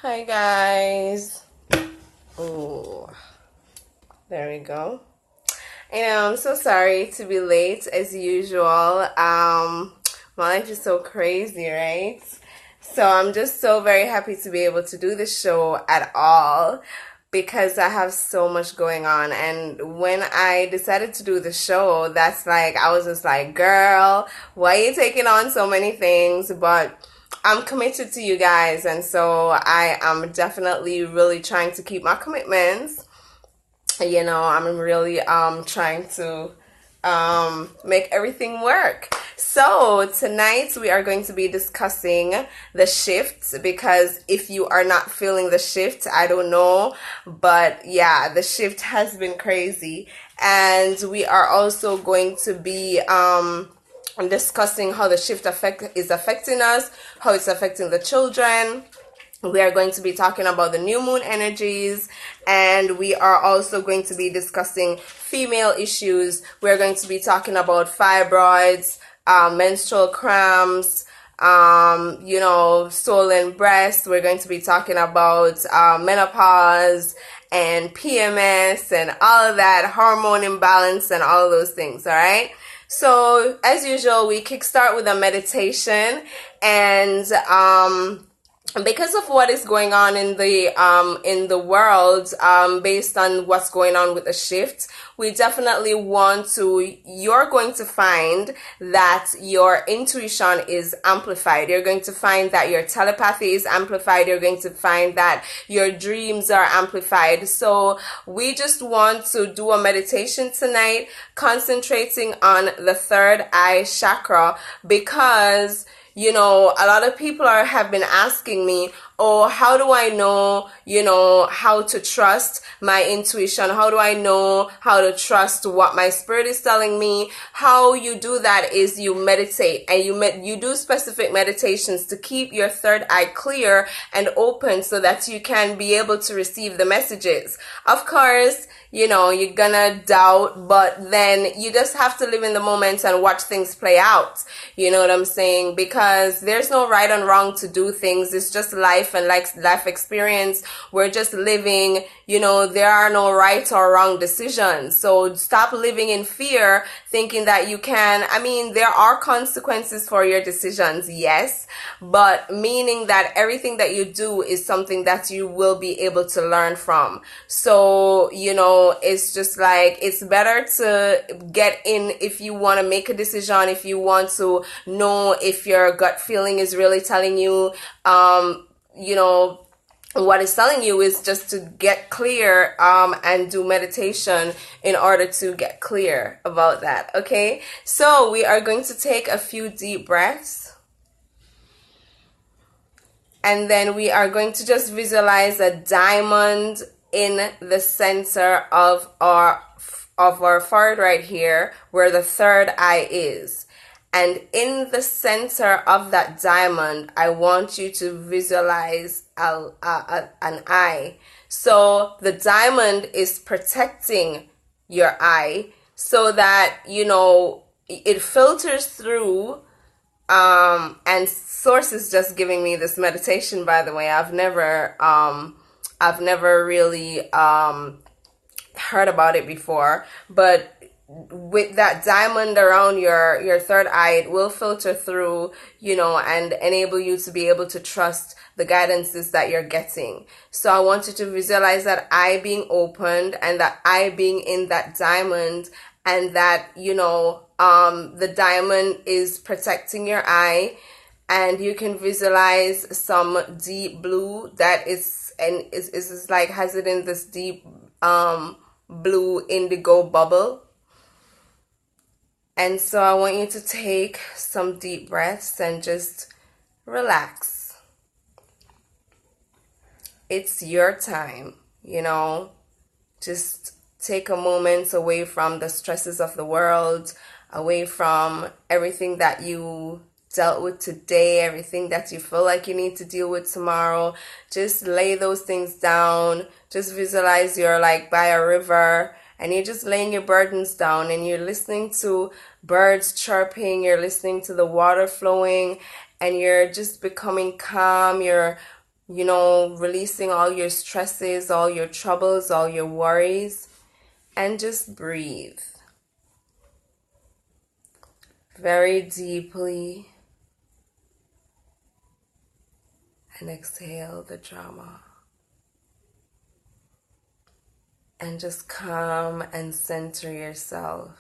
Hi guys. Oh, there we go. I'm so sorry to be late as usual. My life is so crazy, right? So I'm just so very happy to be able to do the show at all because I have so much going on. And when I decided to do the show, that's like I was just like, girl, why are you taking on so many things? But I'm committed to you guys, and so I am definitely really trying to keep my commitments. I'm really trying to make everything work. So tonight we are going to be discussing the shifts, because if you are not feeling the shift, I don't know, but yeah, the shift has been crazy. And we are also going to be discussing how the shift is affecting us, how it's affecting the children. We are going to be talking about the new moon energies, and we are also going to be discussing female issues. We're going to be talking about fibroids, menstrual cramps, swollen breasts. We're going to be talking about menopause and PMS and all of that, hormone imbalance and all of those things, all right? So, as usual, we kickstart with a meditation, and because of what is going on in the world, based on what's going on with the shift, we definitely you're going to find that your intuition is amplified. You're going to find that your telepathy is amplified. You're going to find that your dreams are amplified. So we just want to do a meditation tonight, concentrating on the third eye chakra, because a lot of people have been asking me, oh, how do I know, how to trust my intuition? How do I know how to trust what my spirit is telling me? How you do that is you meditate, and you do specific meditations to keep your third eye clear and open so that you can be able to receive the messages. Of course, you're gonna doubt, but then you just have to live in the moment and watch things play out. You know what I'm saying? Because there's no right and wrong to do things. It's just life and life experience. We're just living, there are no right or wrong decisions. So stop living in fear, thinking that you can. I mean, there are consequences for your decisions, yes, but meaning that everything that you do is something that you will be able to learn from. So, it's just like, it's better to get in if you want to make a decision, if you want to know if your gut feeling is really telling you, what it's telling you is just to get clear and do meditation in order to get clear about that. Okay, so we are going to take a few deep breaths, and then we are going to just visualize a diamond in the center of our forehead right here, where the third eye is. And in the center of that diamond, I want you to visualize an eye. So the diamond is protecting your eye so that, it filters through. And Source is just giving me this meditation, by the way. I've never really heard about it before, but with that diamond around your third eye, it will filter through, and enable you to be able to trust the guidances that you're getting. So I want you to visualize that eye being opened, and that eye being in that diamond, and that, the diamond is protecting your eye. And you can visualize some deep blue that is like, has it in this deep blue indigo bubble. And so I want you to take some deep breaths and just relax. It's your time, just take a moment away from the stresses of the world, away from everything that you dealt with today, everything that you feel like you need to deal with tomorrow. Just lay those things down. Just visualize you're like by a river, and you're just laying your burdens down, and you're listening to birds chirping, you're listening to the water flowing, and you're just becoming calm. You're releasing all your stresses, all your troubles, all your worries, and just breathe very deeply and exhale the drama. And just calm and center yourself.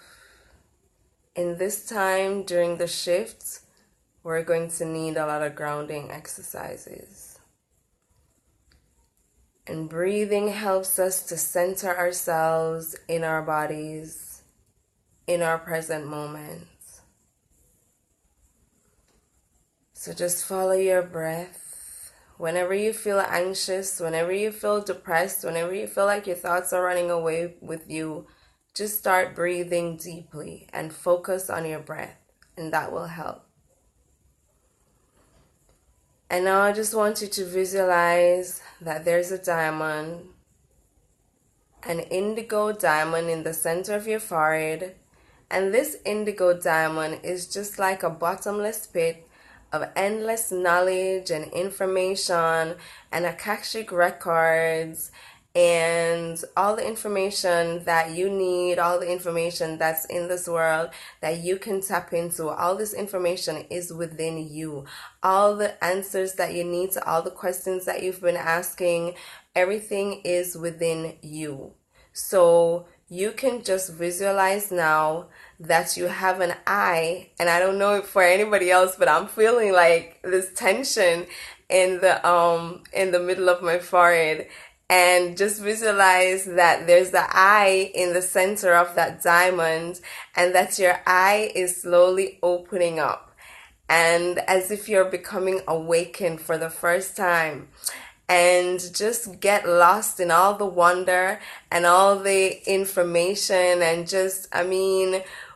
In this time during the shift, we're going to need a lot of grounding exercises. And breathing helps us to center ourselves in our bodies, in our present moment. So just follow your breath. Whenever you feel anxious, whenever you feel depressed, whenever you feel like your thoughts are running away with you, just start breathing deeply and focus on your breath, and that will help. And now I just want you to visualize that there's a diamond, an indigo diamond in the center of your forehead, and this indigo diamond is just like a bottomless pit of endless knowledge and information and Akashic records and all the information that you need, all the information that's in this world that you can tap into. All this information is within you. All the answers that you need to all the questions that you've been asking, everything is within you. So you can just visualize now that you have an eye, and I don't know for anybody else, but I'm feeling like this tension in the middle of my forehead. And just visualize that there's the eye in the center of that diamond, and that your eye is slowly opening up, and as if you're becoming awakened for the first time. And just get lost in all the wonder and all the information, and just,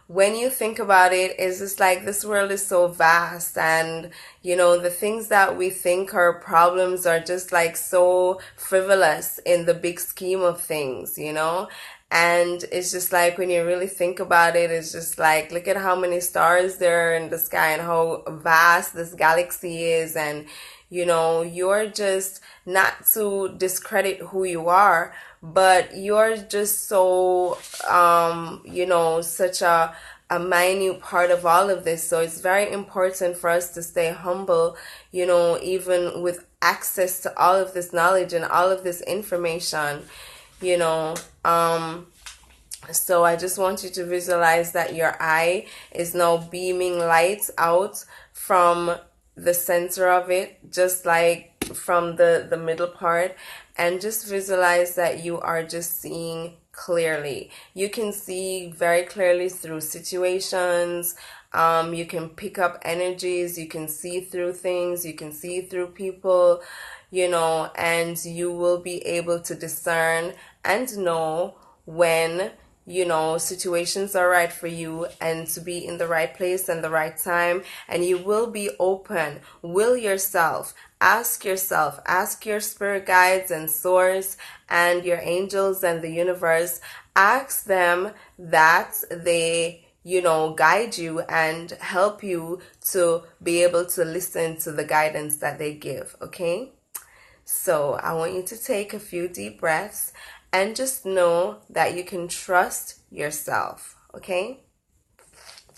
when you think about it, it's just like this world is so vast, and the things that we think are problems are just like so frivolous in the big scheme of things, And it's just like when you really think about it, it's just like, look at how many stars there are in the sky and how vast this galaxy is. And you're just, not to discredit who you are, but you're just so, such a minute part of all of this. So it's very important for us to stay humble, even with access to all of this knowledge and all of this information, So I just want you to visualize that your eye is now beaming light out from the center of it, just like from the middle part, and just visualize that you are just seeing clearly. You can see very clearly through situations. You can pick up energies. You can see through things. You can see through people, and you will be able to discern and know when situations are right for you, and to be in the right place and the right time. And you will be open. Will yourself, ask your spirit guides and source and your angels and the universe, ask them that they guide you and help you to be able to listen to the guidance that they give. Okay, so I want you to take a few deep breaths and just know that you can trust yourself, okay?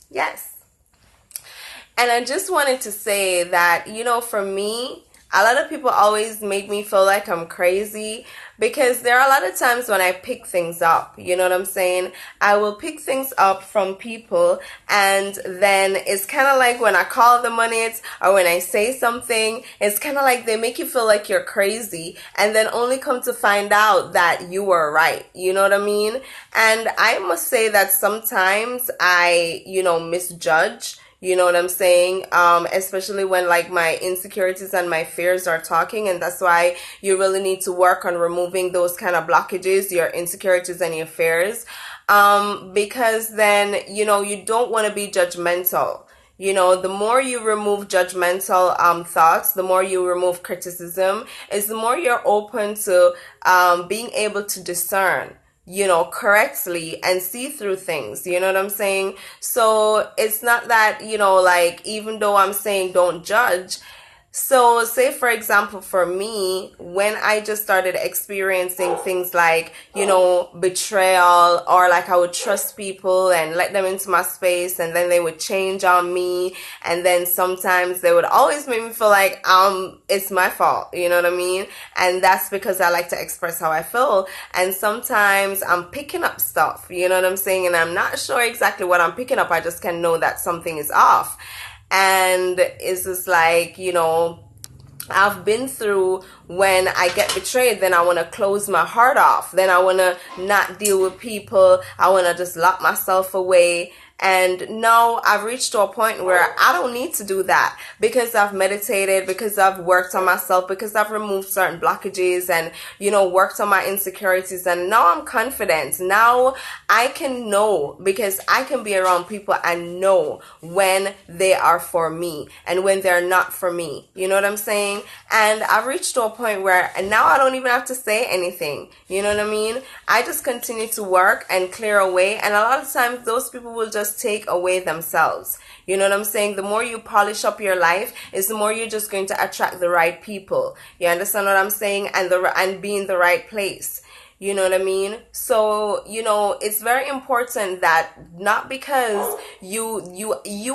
Yes. And I just wanted to say that, for me, a lot of people always make me feel like I'm crazy, because there are a lot of times when I pick things up, you know what I'm saying? I will pick things up from people, and then it's kind of like when I call them on it, or when I say something, it's kind of like they make you feel like you're crazy, and then only come to find out that you were right, you know what I mean? And I must say that sometimes I, misjudge. You know what I'm saying? Especially when like my insecurities and my fears are talking. And that's why you really need to work on removing those kind of blockages, your insecurities and your fears. Because then, you don't want to be judgmental. The more you remove judgmental thoughts, the more you remove criticism, is the more you're open to being able to discern correctly and see through things, you know what I'm saying? So it's not that, like, even though I'm saying don't judge, So, say for example, for me, when I just started experiencing things like, betrayal, or like I would trust people and let them into my space, and then they would change on me, and then sometimes they would always make me feel like it's my fault, you know what I mean? And that's because I like to express how I feel, and sometimes I'm picking up stuff, you know what I'm saying? And I'm not sure exactly what I'm picking up, I just can know that something is off. And it's just like, I've been through when I get betrayed, then I want to close my heart off. Then I want to not deal with people. I want to just lock myself away. And now I've reached to a point where I don't need to do that, because I've meditated, because I've worked on myself, because I've removed certain blockages and, worked on my insecurities. And now I'm confident. Now I can know, because I can be around people and know when they are for me and when they're not for me. You know what I'm saying? And I've reached to a point where now I don't even have to say anything. You know what I mean? I just continue to work and clear away. And a lot of times those people will just take away themselves. You know what I'm saying? The more you polish up your life, is the more you're just going to attract the right people. You understand what I'm saying? And be in the right place. You know what I mean? So, it's very important that not because you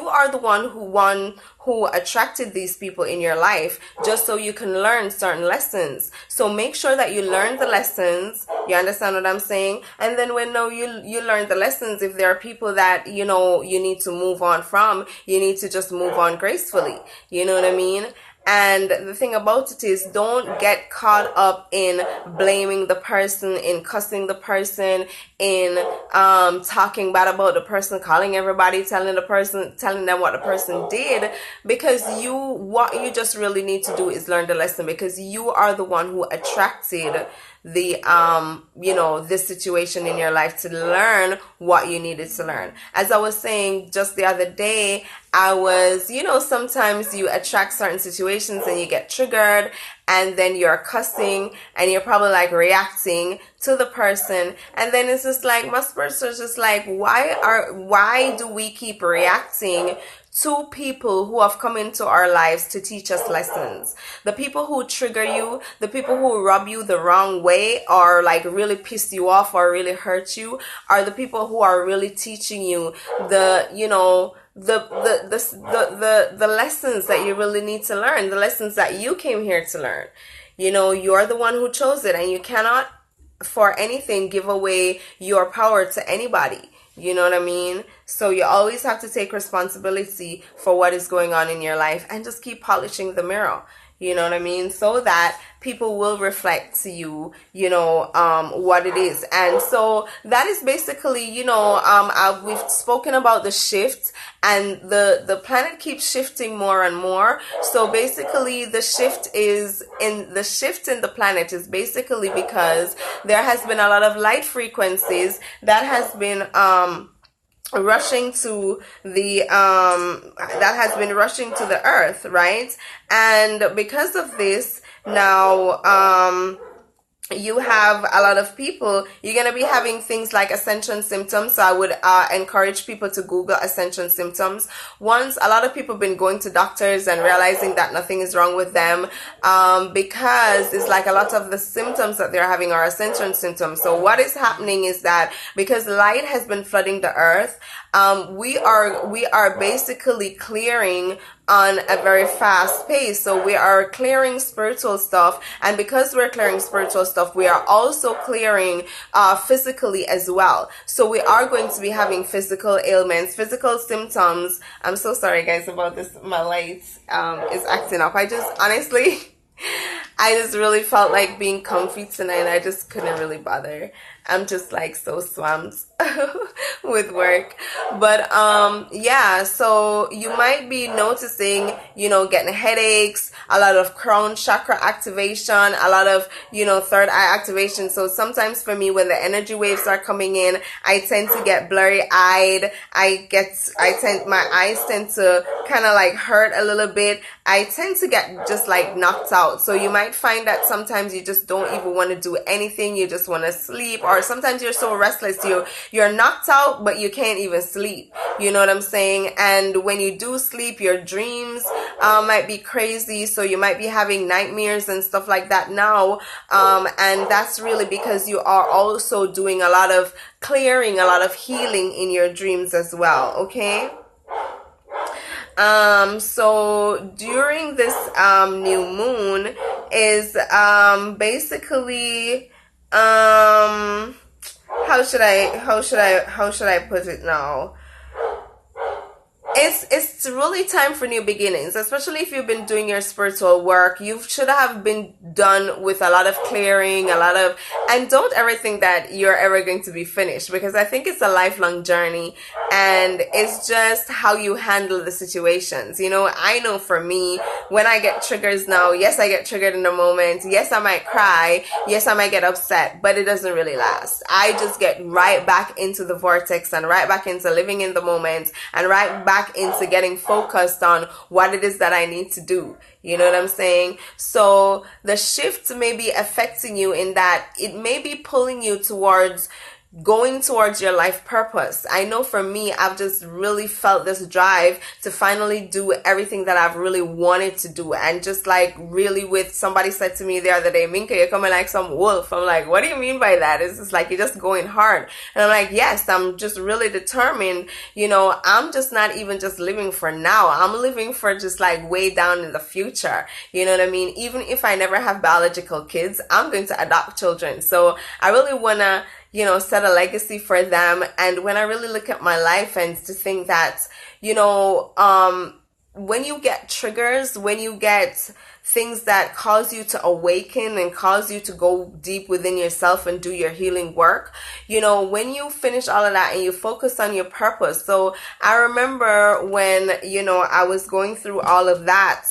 are the one who attracted these people in your life, just so you can learn certain lessons. So make sure that you learn the lessons. You understand what I'm saying? And then when you learn the lessons, if there are people that, you need to move on from, you need to just move on gracefully. You know what I mean? And the thing about it is, don't get caught up in blaming the person, in cussing the person, in talking bad about the person, calling everybody, telling them what the person did, because what you just really need to do is learn the lesson, because you are the one who attracted this situation in your life to learn what you needed to learn. As I was saying just the other day, I was, sometimes you attract certain situations and you get triggered, and then you're cussing and you're probably like reacting to the person. And then it's just like, my spirits are just like, why do we keep reacting to people who have come into our lives to teach us lessons? The people who trigger you, the people who rub you the wrong way, or like really piss you off or really hurt you, are the people who are really teaching you the lessons that you really need to learn, the lessons that you came here to learn. You're the one who chose it, and you cannot for anything give away your power to anybody. You know what I mean? So you always have to take responsibility for what is going on in your life, and just keep polishing the mirror. You know what I mean? So that people will reflect to you, what it is. And so that is basically, we've spoken about the shift, and the planet keeps shifting more and more. So basically the shift in the planet is basically because there has been a lot of light frequencies that has been, rushing to the earth, right? And because of this, now you have a lot of people, you're going to be having things like ascension symptoms. So I would encourage people to Google ascension symptoms. Once, a lot of people have been going to doctors and realizing that nothing is wrong with them, because it's like a lot of the symptoms that they're having are ascension symptoms. So what is happening is that because light has been flooding the earth, we are basically clearing on a very fast pace. So we are clearing spiritual stuff, and because we're clearing spiritual stuff, we are also clearing physically as well. So we are going to be having physical ailments, physical symptoms. I'm so sorry guys about this, my light is acting up. I just really felt like being comfy tonight. I just couldn't really bother. I'm just like so swamped with work. But yeah, so you might be noticing, getting headaches, a lot of crown chakra activation, a lot of, third eye activation. So sometimes for me, when the energy waves are coming in, I tend to get blurry eyed. My eyes tend to kind of like hurt a little bit. I tend to get just like knocked out. So you might find that sometimes you just don't even want to do anything. You just want to sleep, or or sometimes you're so restless, you're knocked out, but you can't even sleep. You know what I'm saying? And when you do sleep, your dreams might be crazy, so you might be having nightmares and stuff like that now, and that's really because you are also doing a lot of clearing, a lot of healing in your dreams as well. Okay. So during this new moon is basically how should I put it now? It's really time for new beginnings, especially if you've been doing your spiritual work. You should have been done with a lot of clearing, and don't ever think that you're ever going to be finished, because I think it's a lifelong journey, and it's just how you handle the situations. You know, I know for me, when I get triggers now, yes, I get triggered in the moment. Yes, I might cry. Yes, I might get upset, but it doesn't really last. I just get right back into the vortex and right back into living in the moment and right back into getting focused on what it is that I need to do. You know what I'm saying? So the shift may be affecting you in that it may be pulling you towards going towards your life purpose. I know for me, I've just really felt this drive to finally do everything that I've really wanted to do. And just like really with somebody said to me the other day, Minka, you're coming like some wolf. I'm like, what do you mean by that? It's just like, you're just going hard. And I'm like, yes, I'm just really determined. You know, I'm just not even just living for now. I'm living for just like way down in the future. You know what I mean? Even if I never have biological kids, I'm going to adopt children. So I really want to, you know, set a legacy for them. And when I really look at my life and to think that, you know, when you get triggers, when you get things that cause you to awaken and cause you to go deep within yourself and do your healing work, you know, when you finish all of that and you focus on your purpose. So I remember when, you know, I was going through all of that,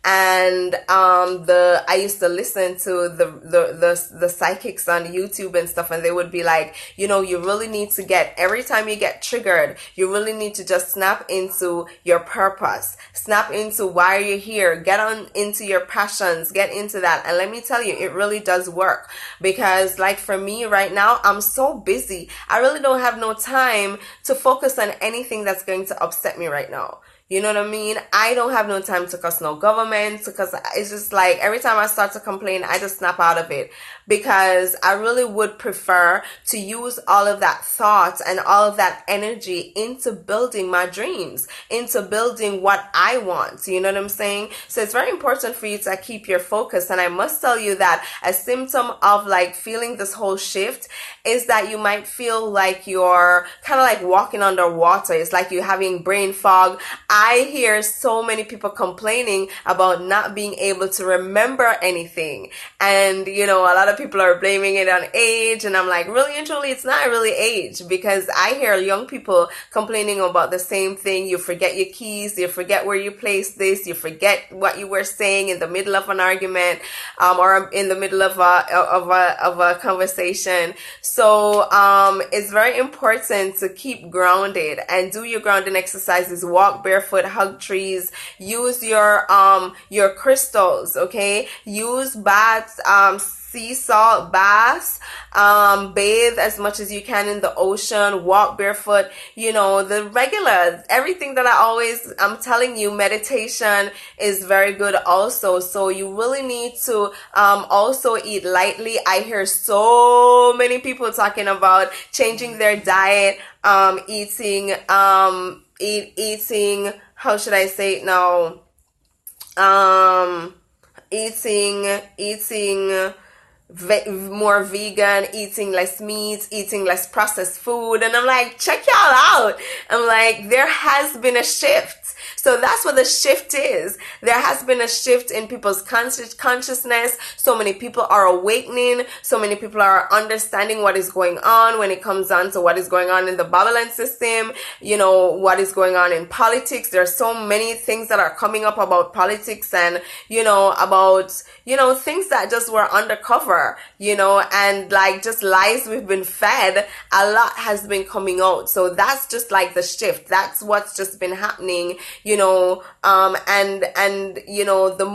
and I used to listen to the psychics on YouTube and stuff, and they would be like, you know, you really need to every time you get triggered, you really need to just snap into your purpose, snap into why you're here, get on into your passions, get into that. And let me tell you, it really does work, because like for me right now, I'm so busy. I really don't have no time to focus on anything that's going to upset me right now. You know what I mean? I don't have no time to cuss no government, because it's just like every time I start to complain, I just snap out of it, because I really would prefer to use all of that thought and all of that energy into building my dreams, into building what I want. You know what I'm saying? So it's very important for you to keep your focus. And I must tell you that a symptom of like feeling this whole shift is that you might feel like you're kind of like walking underwater. It's like you're having brain fog. I hear so many people complaining about not being able to remember anything. And, you know, a lot of people are blaming it on age. And I'm like, really and truly, it's not really age, because I hear young people complaining about the same thing. You forget your keys. You forget where you placed this. You forget what you were saying in the middle of an argument, or in the middle of a conversation. So, it's very important to keep grounded and do your grounding exercises, walk barefoot, hug trees, use your crystals, okay? Use baths, sea salt baths, bathe as much as you can in the ocean, walk barefoot, you know, the regular, everything that I'm telling you, meditation is very good also. So you really need to also eat lightly. I hear so many people talking about changing their diet, eating, how should I say it now? Eating more vegan, eating less meat, eating less processed food. And I'm like, check y'all out. I'm like, there has been a shift. So that's what the shift is. There has been a shift in people's consciousness. So many people are awakening. So many people are understanding what is going on when it comes down to what is going on in the Babylon system, you know, what is going on in politics. There are so many things that are coming up about politics and, you know, about, you know, things that just were undercover, you know, and like just lies we've been fed. A lot has been coming out. So that's just like the shift. That's what's just been happening, and the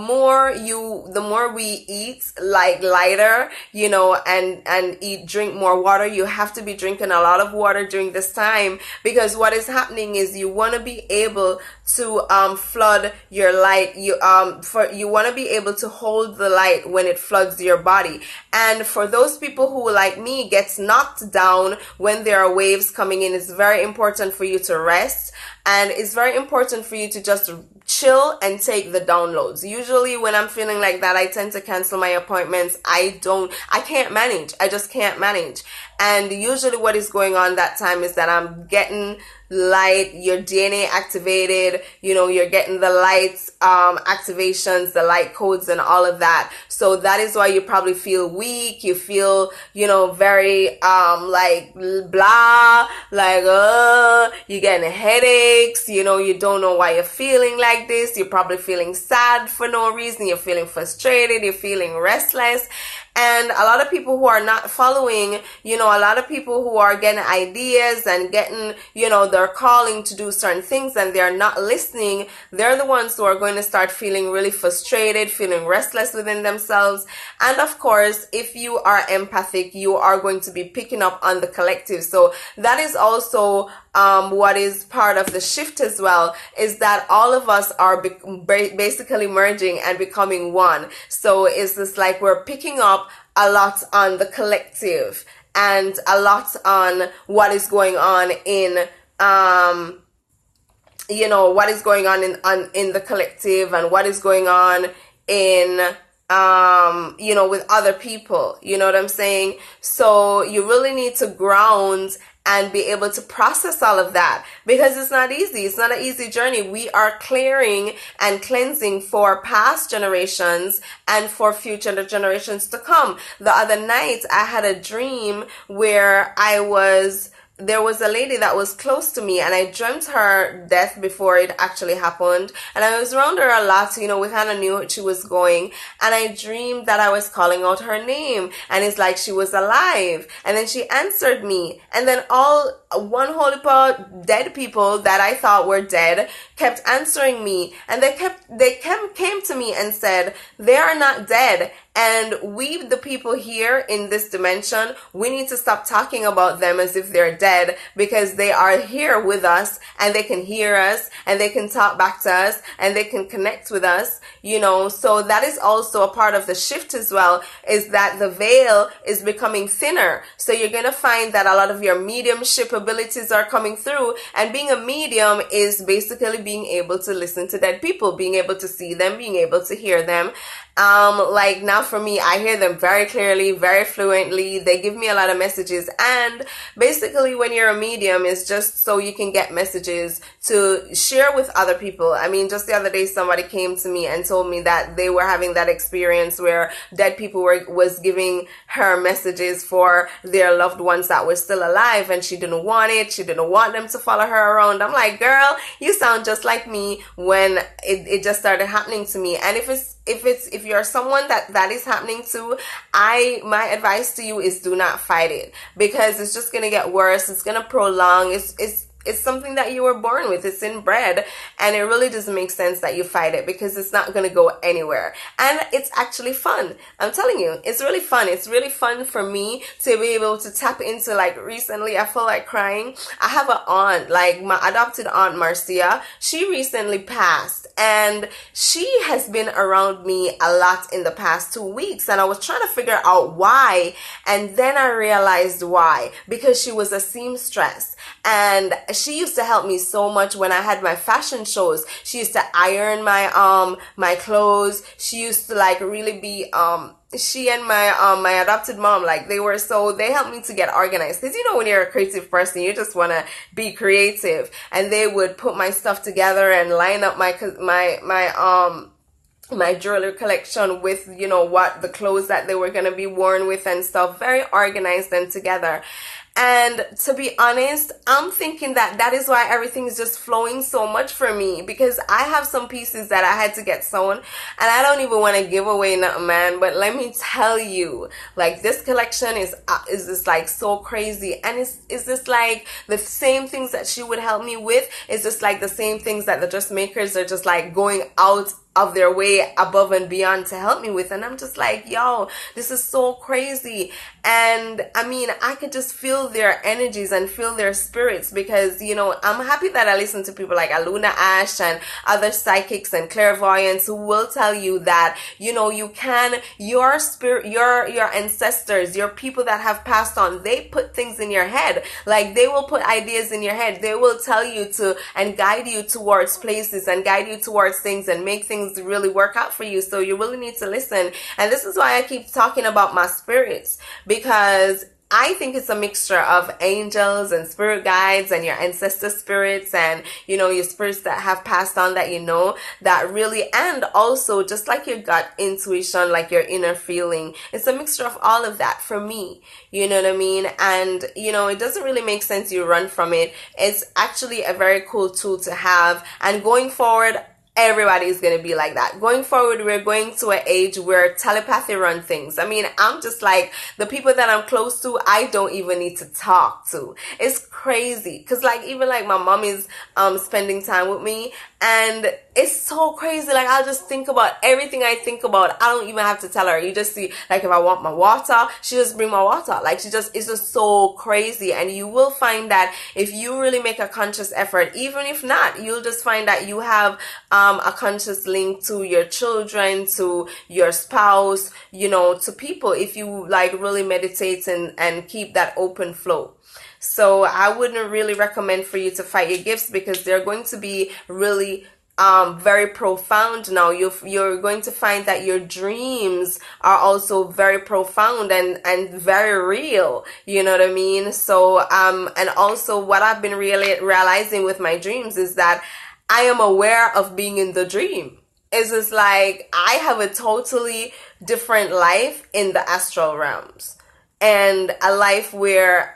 more we eat like lighter, and drink more water. You have to be drinking a lot of water during this time, because what is happening is you want to be able to flood your light. You want to be able to hold the light when it floods your body. And for those people who, like me, gets knocked down when there are waves coming in, it's very important for you to rest, and it's very important for you to just chill and take the downloads. Usually when I'm feeling like that, I tend to cancel my appointments. I can't manage. I just can't manage. And usually what is going on that time is that I'm getting light, your DNA activated, you're getting the light activations, the light codes and all of that. So that is why you probably feel weak. You feel, very like blah, like you're getting headaches, you don't know why you're feeling like this. You're probably feeling sad for no reason. You're feeling frustrated. You're feeling restless. And a lot of people who are not following, a lot of people who are getting ideas and getting, their calling to do certain things, and they're not listening, they're the ones who are going to start feeling really frustrated, feeling restless within themselves. And of course, if you are empathic, you are going to be picking up on the collective. So that is also what is part of the shift as well, is that all of us are basically merging and becoming one. So it's just like we're picking up a lot on the collective and a lot on what is going on in what is going on in the collective, and what is going on in with other people. You know what I'm saying? So you really need to ground and be able to process all of that, because it's not easy. It's not an easy journey. We are clearing and cleansing for past generations and for future generations to come. The other night, I had a dream where there was a lady that was close to me, and I dreamt her death before it actually happened. And I was around her a lot, we kind of knew she was going. And I dreamed that I was calling out her name, and it's like she was alive. And then she answered me. And then one whole heap of dead people that I thought were dead kept answering me. And they came to me and said, they are not dead. And we, the people here in this dimension, we need to stop talking about them as if they're dead, because they are here with us, and they can hear us, and they can talk back to us, and they can connect with us, So that is also a part of the shift as well, is that the veil is becoming thinner. So you're going to find that a lot of your mediumship abilities are coming through, and being a medium is basically being able to listen to dead people, being able to see them, being able to hear them. Like now for me, I hear them very clearly, very fluently. They give me a lot of messages. And basically when you're a medium, it's just so you can get messages to share with other people. I mean, just the other day, somebody came to me and told me that they were having that experience where dead people was giving her messages for their loved ones that were still alive, and she didn't want it. She didn't want them to follow her around. I'm like, girl, you sound just like me when it just started happening to me. And if you're someone that is happening to, my advice to you is do not fight it, because it's just gonna get worse. It's gonna prolong. It's something that you were born with. It's inbred, and it really doesn't make sense that you fight it, because it's not going to go anywhere. And it's actually fun. I'm telling you, it's really fun. It's really fun for me to be able to tap into, like, recently I feel like crying. I have an aunt, like my adopted aunt Marcia. She recently passed, and she has been around me a lot in the past 2 weeks, and I was trying to figure out why, and then I realized why. Because she was a seamstress, and she used to help me so much when I had my fashion shows. She used to iron my clothes. She used to like really be she and my adopted mom, like they helped me to get organized, because when you're a creative person, you just want to be creative, and they would put my stuff together and line up my jewelry collection with what the clothes that they were going to be worn with and stuff, very organized and together. And to be honest, I'm thinking that that is why everything is just flowing so much for me, because I have some pieces that I had to get sewn, and I don't even want to give away nothing, man. But let me tell you, like, this collection is just like so crazy, and it's just like the same things that she would help me with. It's just like the same things that the dressmakers are just like going out of their way above and beyond to help me with. And I'm just like, yo, this is so crazy. And I mean, I could just feel their energies and feel their spirits, because, you know, I'm happy that I listen to people like Aluna Ash and other psychics and clairvoyants who will tell you that, you know, you can, your spirit, your ancestors, your people that have passed on, they put things in your head. Like, they will put ideas in your head. They will tell you to and guide you towards places and guide you towards things and make things really work out for you. So you really need to listen. And this is why I keep talking about my spirits, because I think it's a mixture of angels and spirit guides and your ancestor spirits and, you know, your spirits that have passed on that, you know, that really, and also just like your gut intuition, like your inner feeling. It's a mixture of all of that for me. You know what I mean? And, you know, it doesn't really make sense you run from it. It's actually a very cool tool to have. And going forward, everybody's going to be like that. Going forward, we're going to an age where telepathy run things. I mean, I'm just like, the people that I'm close to, I don't even need to talk to. It's crazy. Because like, even like my mom is spending time with me, and it's so crazy. Like, I'll just think about everything I think about. I don't even have to tell her. You just see, like, if I want my water, she just bring my water. Like, it's just so crazy. And you will find that if you really make a conscious effort, even if not, you'll just find that you have a conscious link to your children, to your spouse, you know, to people, if you like really meditate and keep that open flow. So I wouldn't really recommend for you to fight your gifts, because they're going to be really very profound now. You're going to find that your dreams are also very profound and very real. You know what I mean? So and also what I've been really realizing with my dreams is that I am aware of being in the dream. It's just like I have a totally different life in the astral realms, and a life where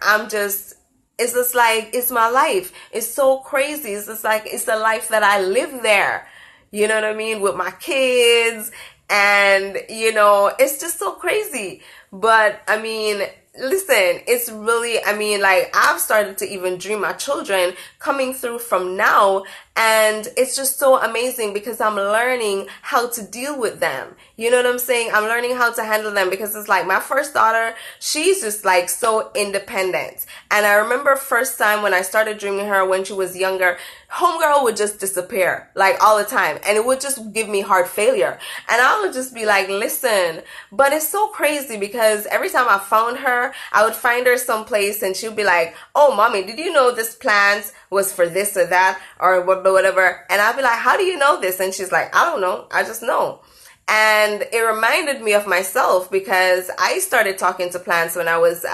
it's just like, it's my life. It's so crazy. It's just like, it's the life that I live there. You know what I mean? With my kids, and, you know, it's just so crazy. But I mean, listen, it's really, I mean, like, I've started to even dream my children coming through from now, and it's just so amazing because I'm learning how to deal with them. You know what I'm saying? I'm learning how to handle them, because it's like my first daughter, she's just like so independent. And I remember first time when I started dreaming her when she was younger, homegirl would just disappear like all the time, and it would just give me heart failure. And I would just be like, listen, but it's so crazy because every time I found her, I would find her someplace and she'd be like, oh, mommy, did you know this plant was for this or that or whatever? And I'd be like, how do you know this? And she's like, I don't know, I just know. And it reminded me of myself, because I started talking to plants when I was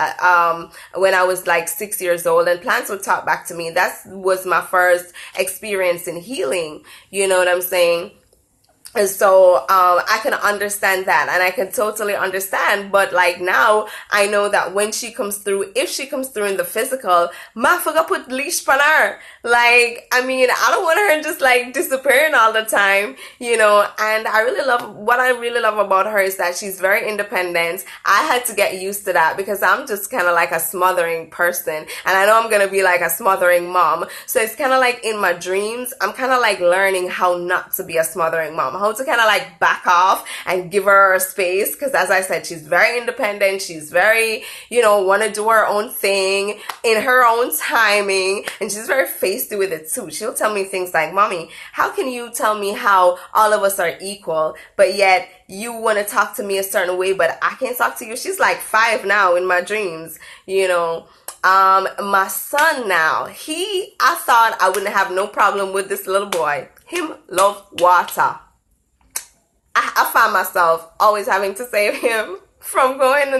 like 6 years old, and plants would talk back to me. That was my first experience in healing. You know what I'm saying? And so I can understand that, and I can totally understand. But like now, I know that when she comes through, if she comes through in the physical, ma forgot put leash on her. Like, I mean, I don't want her just like disappearing all the time, you know. And what I really love about her is that she's very independent. I had to get used to that because I'm just kind of like a smothering person, and I know I'm gonna be like a smothering mom. So it's kind of like in my dreams, I'm kind of like learning how not to be a smothering mom, how to kind of like back off and give her space, because as I said, she's very independent. She's very, you know, want to do her own thing in her own timing, and she's very feisty with it too. She'll tell me things like, mommy, how can you tell me how all of us are equal, but yet you want to talk to me a certain way, but I can't talk to you? She's like 5 now in my dreams, you know. My son now, I thought I wouldn't have no problem with this little boy. Him love water. I find myself always having to save him from going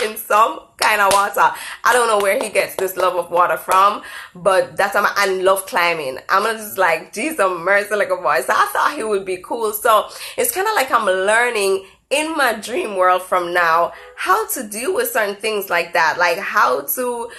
in some kind of water. I don't know where he gets this love of water from, but I love climbing. I'm just like, geez, mercy, like a boy. So I thought he would be cool. So it's kind of like I'm learning in my dream world from now how to deal with certain things like that, like how to,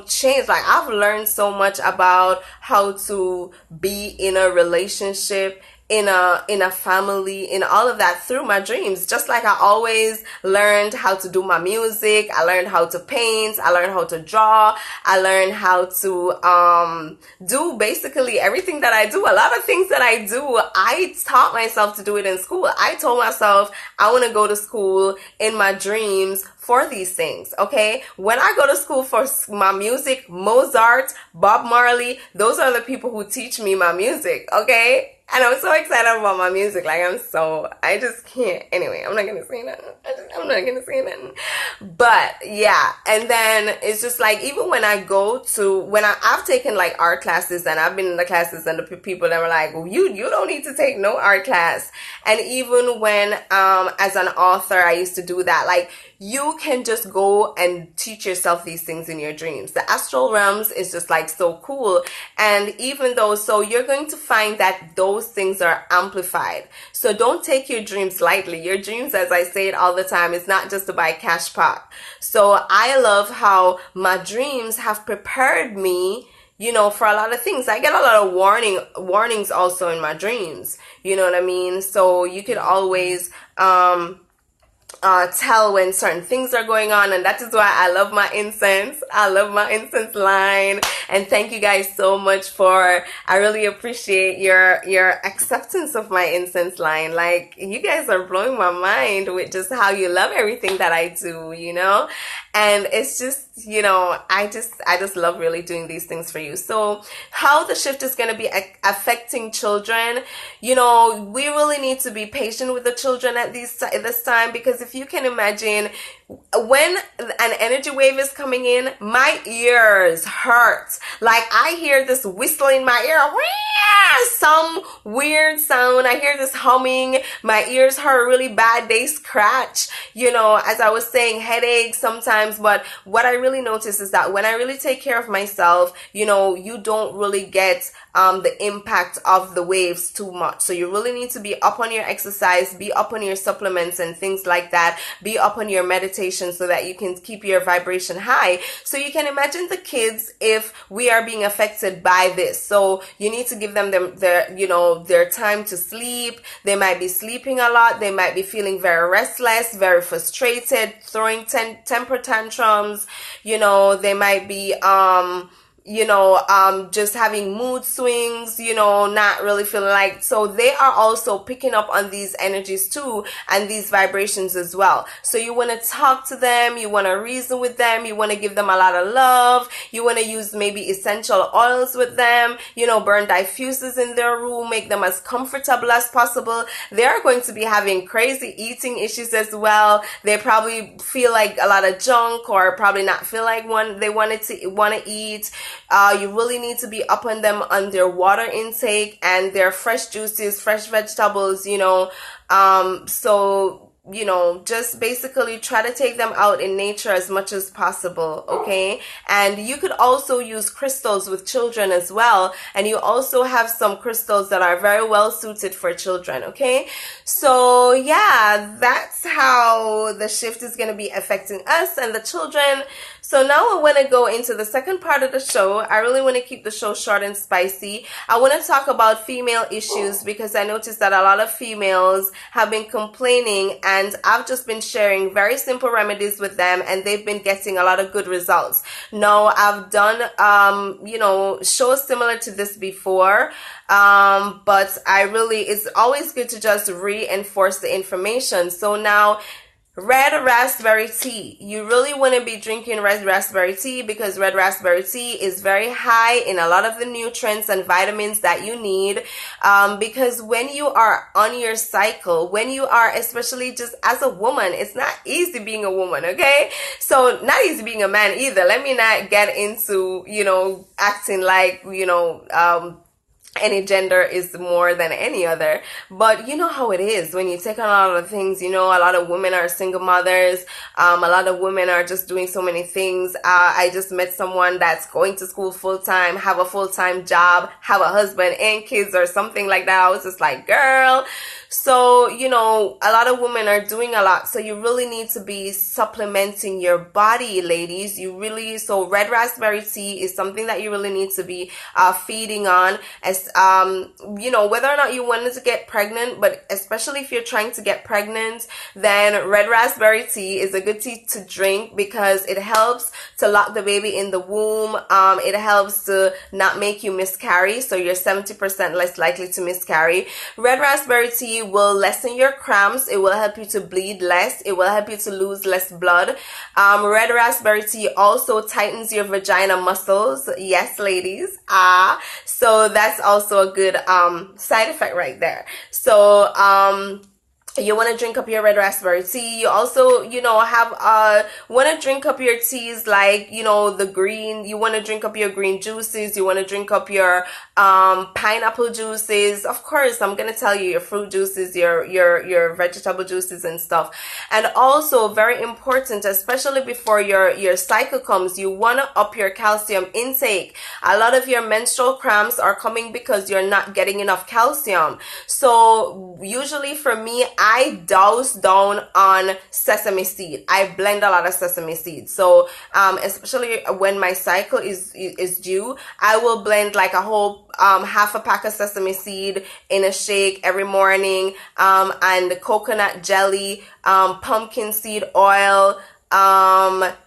change. Like I've learned so much about how to be in a relationship, in a family, in all of that through my dreams. Just like I always learned how to do my music, I learned how to paint, I learned how to draw, I learned how to do basically everything that I do. A lot of things that I do, I taught myself to do it in school. I told myself I want to go to school in my dreams for these things. Okay, when I go to school for my music, Mozart, Bob Marley, those are the people who teach me my music. Okay, and I'm so excited about my music. Like I just can't. Anyway, I'm not gonna say nothing. I'm not gonna say nothing. But yeah, and then it's just like, even when I go to, I've taken like art classes, and I've been in the classes, and the people that were like, well, you don't need to take no art class. And even when as an author, I used to do that. Like, you can just go and teach yourself these things in your dreams. The astral realms is just like so cool. And even though, so you're going to find that those things are amplified. So don't take your dreams lightly. Your dreams, as I say it all the time, is not just to buy cash pot. So I love how my dreams have prepared me, for a lot of things. I get a lot of warnings also in my dreams. You know what I mean? So you could always, tell when certain things are going on, and that is why I love my incense. I love my incense line, and thank you guys so much I really appreciate your acceptance of my incense line. Like, you guys are blowing my mind with just how you love everything that I do, and it's just, I just love really doing these things for you. So how the shift is going to be affecting children, we really need to be patient with the children at this time, because if you can imagine, when an energy wave is coming in, my ears hurt. Like, I hear this whistle in my ear, some weird sound. I hear this humming. My ears hurt really bad. They scratch, as I was saying, headaches sometimes. But what I really notice is that when I really take care of myself, you don't really get the impact of the waves too much. So you really need to be up on your exercise, be up on your supplements and things like that, be up on your meditation, so that you can keep your vibration high. So you can imagine the kids, if we are being affected by this. So you need to give them their time to sleep. They might be sleeping a lot. They might be feeling very restless, very frustrated, throwing temper tantrums. They might be just having mood swings, not really feeling like, so they are also picking up on these energies too, and these vibrations as well. So you want to talk to them, you want to reason with them, you want to give them a lot of love, you want to use maybe essential oils with them, burn diffusers in their room, make them as comfortable as possible. They're going to be having crazy eating issues as well. They probably feel like a lot of junk, or probably not feel like they want to eat. You really need to be up on them on their water intake and their fresh juices, fresh vegetables, so just basically try to take them out in nature as much as possible. Okay, and you could also use crystals with children as well, and you also have some crystals that are very well suited for children. Okay, so yeah, that's how the shift is going to be affecting us and the children. So now I want to go into the second part of the show. I really want to keep the show short and spicy. I want to talk about female issues, because I noticed that a lot of females have been complaining, and I've just been sharing very simple remedies with them, and they've been getting a lot of good results. Now, I've done, shows similar to this before, but it's always good to just reinforce the information. So now, red raspberry tea. You really want to be drinking red raspberry tea, because red raspberry tea is very high in a lot of the nutrients and vitamins that you need. Because when you are on your cycle, when you are, especially just as a woman, it's not easy being a woman, okay? So not easy being a man either. Let me not get into, acting like, any gender is more than any other, but you know how it is when you take on a lot of things. You know, a lot of women are single mothers. A lot of women are just doing so many things. I just met someone that's going to school full time, have a full time job, have a husband and kids or something like that. I was just like, girl. So, you know, a lot of women are doing a lot. So you really need to be supplementing your body, ladies. So red raspberry tea is something that you really need to be feeding on, as you know, whether or not you wanted to get pregnant, but especially if you're trying to get pregnant, then red raspberry tea is a good tea to drink because it helps to lock the baby in the womb. It helps to not make you miscarry, so you're 70% less likely to miscarry. Red raspberry tea will lessen your cramps. It will help you to bleed less. It will help you to lose less blood. Red raspberry tea also tightens your vagina muscles. Yes, ladies. So that's also a good side effect right there. So you want to drink up your red raspberry tea. You also, you know, want to drink up your teas, like, you know, you want to drink up your green juices. You want to drink up your pineapple juices. Of course, I'm going to tell you your fruit juices, your vegetable juices and stuff. And also very important, especially before your cycle comes, you want to up your calcium intake. A lot of your menstrual cramps are coming because you're not getting enough calcium. So usually for me, I douse down on sesame seed. I blend a lot of sesame seed. So especially when my cycle is due, I will blend like a whole half a pack of sesame seed in a shake every morning, and coconut jelly, pumpkin seed oil,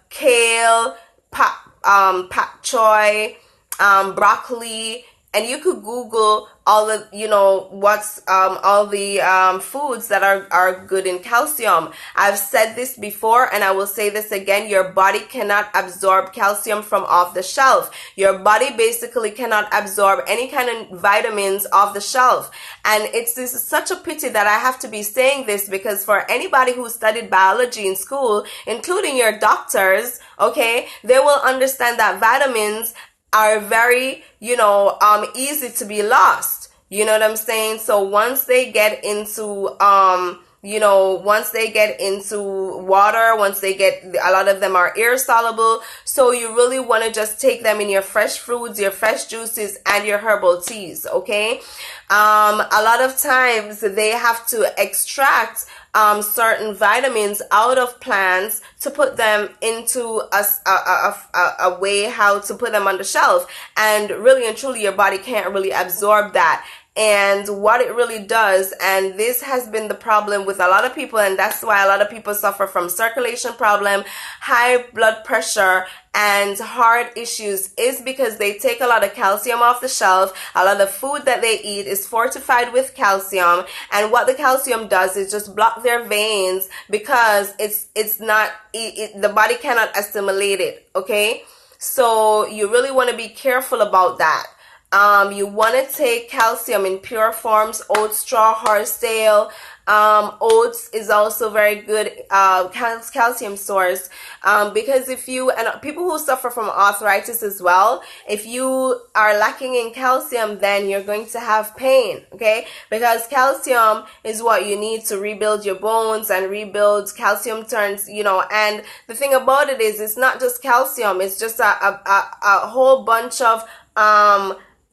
kale, pak choy, broccoli. And you could Google all the, you know, what's all the foods that are good in calcium. I've said this before and I will say this again. Your body cannot absorb calcium from off the shelf. Your body basically cannot absorb any kind of vitamins off the shelf. And this is such a pity that I have to be saying this, because for anybody who studied biology in school, including your doctors, okay, they will understand that vitamins are very, you know, easy to be lost. You know what I'm saying? So once they get into, you know, once they get into water, a lot of them are air soluble. So you really want to just take them in your fresh fruits, your fresh juices, and your herbal teas. Okay. A lot of times they have to extract certain vitamins out of plants to put them into a way how to put them on the shelf. And really and truly, your body can't really absorb that. And what it really does, and this has been the problem with a lot of people, and that's why a lot of people suffer from circulation problem, high blood pressure, and heart issues, is because they take a lot of calcium off the shelf. A lot of food that they eat is fortified with calcium, and what the calcium does is just block their veins, because the body cannot assimilate it. Okay, so you really want to be careful about that. You want to take calcium in pure forms: oat straw, horsetail. Oats is also very good calcium source, because and people who suffer from arthritis as well, if you are lacking in calcium, then you're going to have pain, okay? Because calcium is what you need to rebuild your bones and rebuild. Calcium turns, you know, and the thing about it is, it's not just calcium, it's just a whole bunch of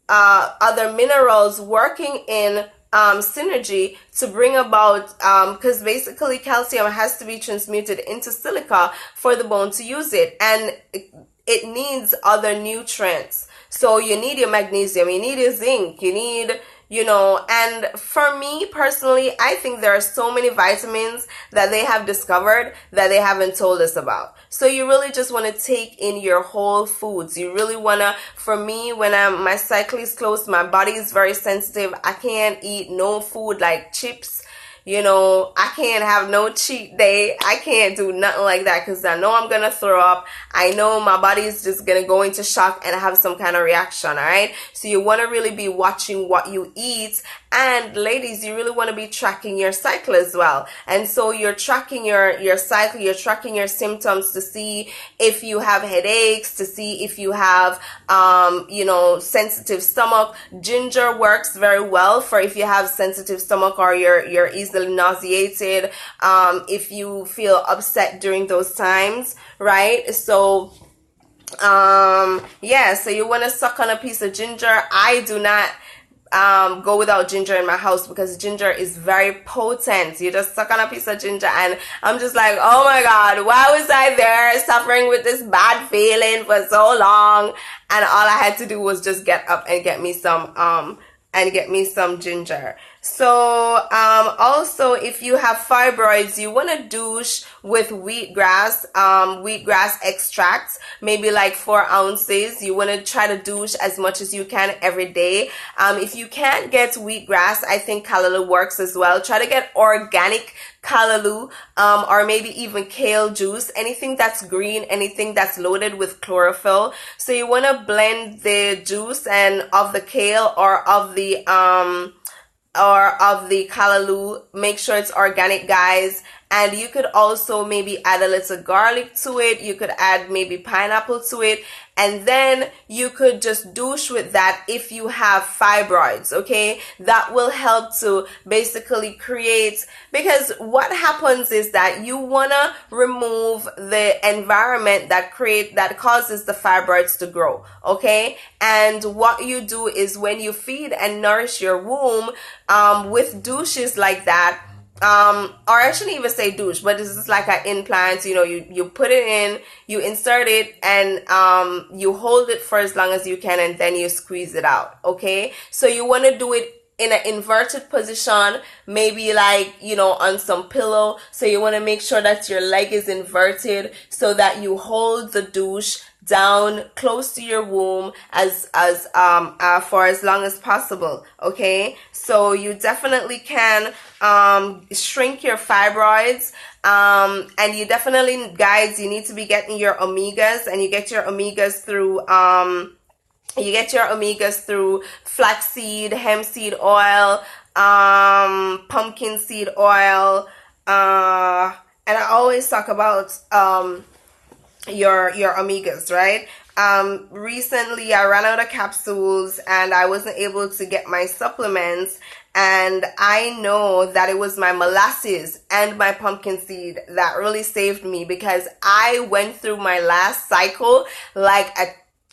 other minerals working in synergy to bring about, because basically calcium has to be transmuted into silica for the bone to use it, and it needs other nutrients. So you need your magnesium, you need your zinc, you need, you know, and for me personally, I think there are so many vitamins that they have discovered that they haven't told us about. So you really just want to take in your whole foods. You really want to, for me, when my cycle is close, my body is very sensitive. I can't eat no food like chips, I can't have no cheat day. I can't do nothing like that because I know I'm gonna throw up. I know my body is just gonna go into shock and have some kind of reaction. All right, so you want to really be watching what you eat. And ladies, you really want to be tracking your cycle as well. And so you're tracking your cycle, you're tracking your symptoms to see if you have headaches, to see if you have sensitive stomach. Ginger works very well for if you have sensitive stomach or you're easily nauseated, if you feel upset during those times, right? So so you want to suck on a piece of ginger. I do not go without ginger in my house because ginger is very potent. You just suck on a piece of ginger and I'm just like, oh my god, why was I there suffering with this bad feeling for so long? And all I had to do was just get up and get me some ginger. So also, if you have fibroids, you want to douche with wheatgrass extracts, maybe like 4 ounces. You want to try to douche as much as you can every day. If you can't get wheatgrass, I think callaloo works as well. Try to get organic callaloo, or maybe even kale juice, anything that's green, anything that's loaded with chlorophyll. So you want to blend the juice and of the kale or of the callaloo. Make sure it's organic, guys. And you could also maybe add a little garlic to it. You could add maybe pineapple to it. And then you could just douche with that if you have fibroids, okay? That will help to basically create, because what happens is that you want to remove the environment that causes the fibroids to grow, okay? And what you do is when you feed and nourish your womb with douches like that, or I shouldn't even say douche, but this is like an implant. You put it in, you insert it, and you hold it for as long as you can, and then you squeeze it out. Okay, so you want to do it in an inverted position, maybe like on some pillow. So you want to make sure that your leg is inverted so that you hold the douche down close to your womb as for as long as possible. Okay, so you definitely can shrink your fibroids, and you definitely, guys, you need to be getting your omegas, and you get your omegas through flaxseed, hemp seed oil, pumpkin seed oil, and I always talk about your omegas, right? Recently I ran out of capsules and I wasn't able to get my supplements, and I know that it was my molasses and my pumpkin seed that really saved me, because I went through my last cycle like a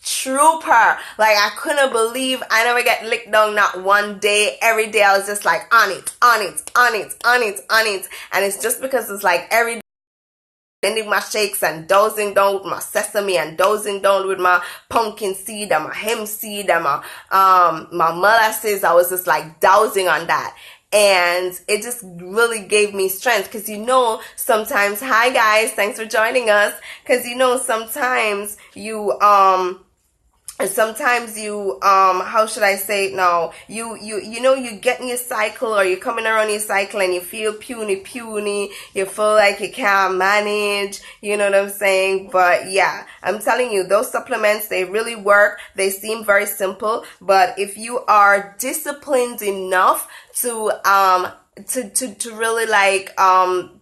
trooper. Like, I couldn't believe I never get licked down not one day. Every day I was just like on it. And it's just because it's like every day ending my shakes and dozing down with my sesame and dozing down with my pumpkin seed and my hemp seed and my molasses. I was just like dowsing on that. And it just really gave me strength, because sometimes, hi guys, thanks for joining us, because sometimes you how should I say it now, you get in your cycle, or you're coming around your cycle and you feel puny, you feel like you can't manage, you know what I'm saying? But yeah, I'm telling you, those supplements, they really work. They seem very simple, but if you are disciplined enough to really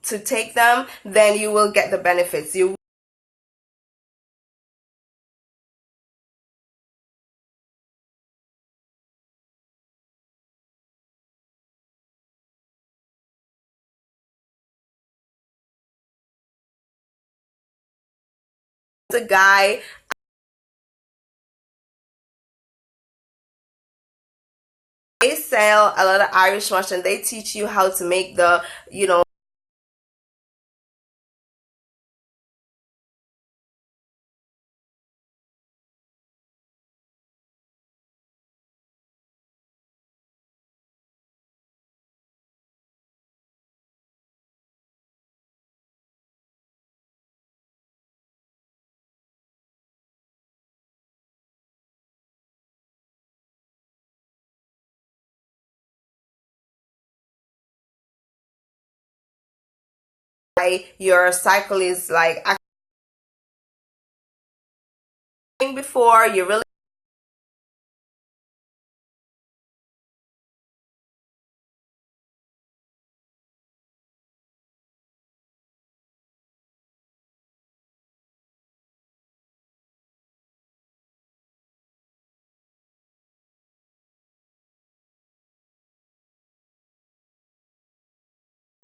to take them, then you will get the benefits. You a guy, they sell a lot of Irish wash, and they teach you how to make the your cycle is like before you really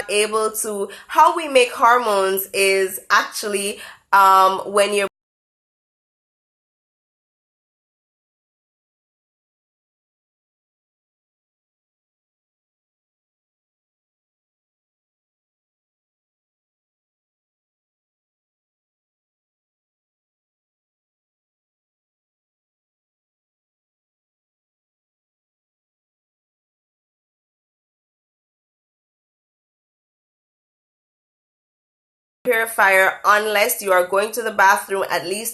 able to. How we make hormones is actually when your purifier unless you are going to the bathroom at least